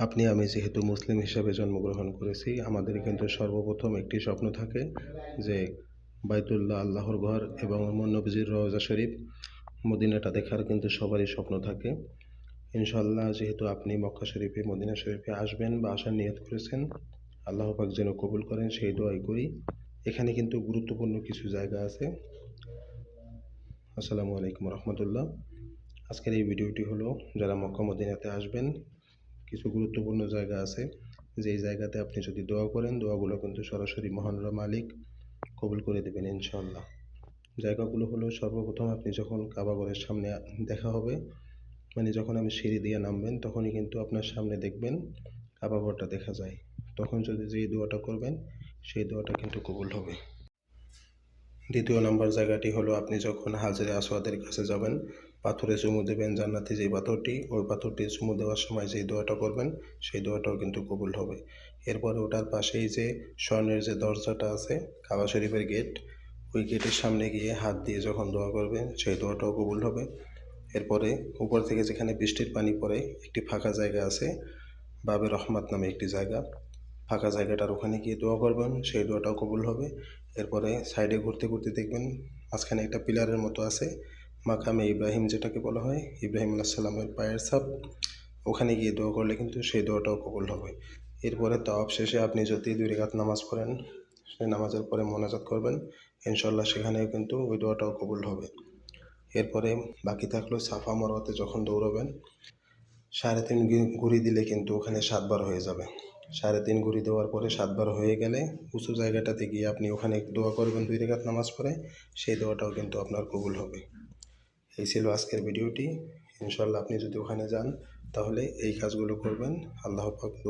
আপনি আমি যেহেতু মুসলিম হিসাবে জন্মগ্রহণ করেছি, আমাদের কিন্তু সর্বপ্রথম একটি স্বপ্ন থাকে যে বাইতুল্লাহ আল্লাহর ঘর এবং নবীজির রওজা শরীফ মদিনাটা দেখার কিন্তু সবারই স্বপ্ন থাকে। ইনশাআল্লাহ যেহেতু আপনি মক্কা শরীফে মদিনা শরীফে আসবেন বা আসার নিয়ত করেছেন, আল্লাহ পাক যেন কবুল করেন সেই দোয়াই করি। এখানে কিন্তু গুরুত্বপূর্ণ কিছু জায়গা আছে। আসসালামু আলাইকুম রহমতুল্লাহ। আজকের এই ভিডিওটি হলো যারা মক্কা মদিনাতে আসবেন, কিছু গুরুত্বপূর্ণ জায়গা আছে যেই জায়গাতে আপনি যদি দোয়া করেন, দোয়াগুলো কিন্তু সরাসরি মহান মালিক কবুল করে দেবেন ইনশাআল্লাহ। জায়গাগুলো হলো, সর্বপ্রথম আপনি যখন কাবা ঘরের সামনে দেখা হবে, মানে যখন আমি সিঁড়ি দিয়ে নামবেন তখনই কিন্তু আপনার সামনে দেখবেন কাবা ঘরটা দেখা যায়। তখন যদি যেই দোয়াটা করবেন সেই দোয়াটা কিন্তু কবুল হবে। দ্বিতীয় নাম্বার জায়গাটি হলো, আপনি যখন হাজরে আসওয়াদের কাছে যাবেন, পাথরে চুমু দেবেন, জান্নাতি যেই পাথরটি, ওই পাথরটি চুমু দেওয়ার সময় যেই দোয়াটা করবেন সেই দোয়াটাও কিন্তু কবুল হবে। এরপরে ওটার পাশেই যে স্বর্ণের যে দরজাটা আছে, কাবা শরীফের গেট, ওই গেটের সামনে গিয়ে হাত দিয়ে যখন দোয়া করবেন সেই দোয়াটাও কবুল হবে। এরপরে উপর থেকে যেখানে বৃষ্টির পানি পড়ে একটি ফাঁকা জায়গা আছে, বাবে রহমাত নামে একটি জায়গা, ফাঁকা জায়গাটার ওখানে গিয়ে দোয়া করবেন, সেই দোয়াটাও কবুল হবে। এরপরে সাইডে ঘুরতে ঘুরতে দেখবেন মাঝখানে একটা পিলারের মতো আছে, মাকামে ইব্রাহিম যেটাকে বলা হয়, ইব্রাহিম আলাইহিস সালামের পায়ের ছাপ, ওখানে গিয়ে দোয়া করলে কিন্তু সেই দোয়াটাও কবুল হবে। এরপরে তাওয়াফ শেষে আপনি যদি 2 রাকাত নামাজ পড়েন, সেই নামাজের পরে মোনাজাত করবেন, ইনশাআল্লাহ সেখানেও কিন্তু ওই দোয়াটাও কবুল হবে। এরপরে বাকি থাকলো সাফা মারওয়াতে যখন দৌড়াবেন, 3.5 ঘুরি দিলে কিন্তু ওখানে 7 বার হয়ে যাবে। 3.5 ঘুরি দেওয়ার পরে 7 বার হয়ে গেলে উঁচু জায়গাটাতে গিয়ে আপনি ওখানে দোয়া করবেন 2 রাকাত নামাজ পড়ে, সেই দোয়াটাও কিন্তু আপনার কবুল হবে। এই ছিল আজকের ভিডিওটি। ইনশাআল্লাহ আপনি যদি ওখানে যান তাহলে এই কাজগুলো করবেন। আল্লাহ পাক